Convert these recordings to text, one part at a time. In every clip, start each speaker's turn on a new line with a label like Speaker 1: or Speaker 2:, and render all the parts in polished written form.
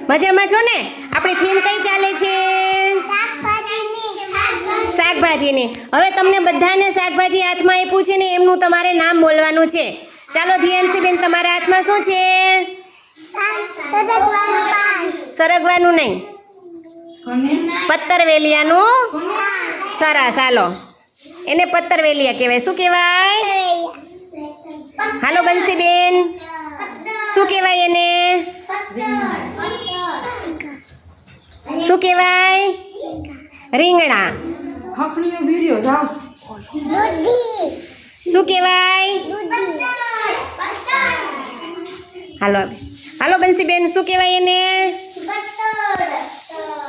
Speaker 1: મજામાં છો ને? આપણી થીમ કઈ ચાલે છે? શાકભાજીની. હવે તમને બધાને શાકભાજી હાથમાં આપ્યું છે ને એમનું તમારે નામ બોલવાનું છે. ચાલો ધ્યાનથી બેન, તમારા હાથમાં શું છે? સરગવાનું નહીં, પત્તરવેલિયાનું. સરસ, હાલો એને પત્તરવેલિયા કહેવાય. શું કહેવાય? હાલો બંસીબેન, શું કહેવાય એને? શું કહેવાય? રીંગણા. શું કહેવાય? હાલો હાલો બંસીબેન, શું કહેવાય એને?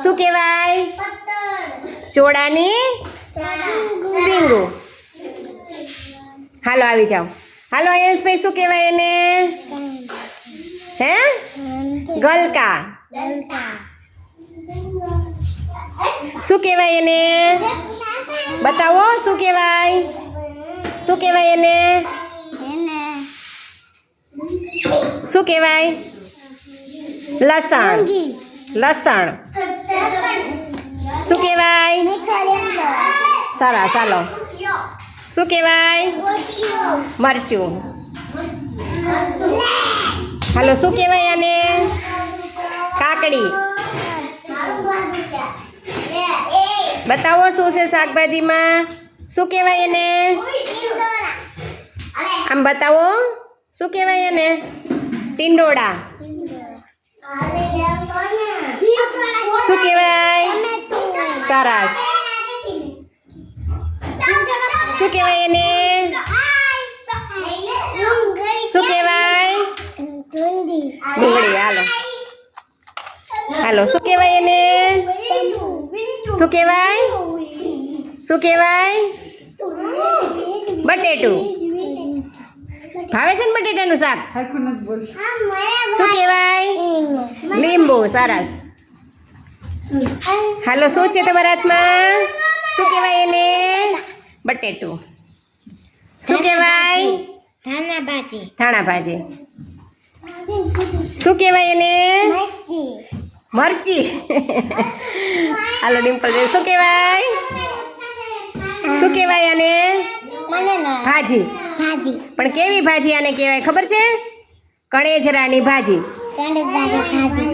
Speaker 1: શું કહેવાય? ચોળાની સીંગું. હાલો આવી જાઓ. હાલો આયંશભાઈ, શું કહેવાય એને? હે? ગલકા. શું કહેવાય એને? બતાવો, શું કહેવાય? શું કહેવાય એને? શું કહેવાય? લસણ. લસણ. શું કહેવાય? સરસ, ચાલો. શું કહેવાય? મરચું. હાલો, શું કહેવાય આને? કાકડી. બતાવો શું છે શાકભાજીમાં? શું કહેવાય એને? આમ બતાવો, શું કહેવાય એને? ટીંડોળા. શું કહેવાય? સરસ. શું કહેવાય એને? શું કહેવાય? ડુંગળી. હાલો હાલો, શું કહેવાય એને? શું કહેવાય? શું કહેવાય? બટેટું. ભાવે છે ને બટેટાનું શાક? શું કહેવાય? લીંબુ. સરસ. હાલો, શું છે તમારા હાથમાં? શું કહેવાય એને? બટેટું. શું કહેવાય? ધાણા ભાજી. શું કહેવાય એને? મરચી. હાલો ડિમ્પલ, શું કહેવાય? શું કહેવાય આને? ભાજી. પણ કેવી ભાજી આને કહેવાય ખબર છે? કણેજરાની ભાજી.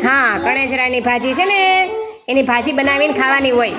Speaker 1: હા, કણેજરાની ભાજી છે ને, એની ભાજી બનાવીને ખાવાની હોય.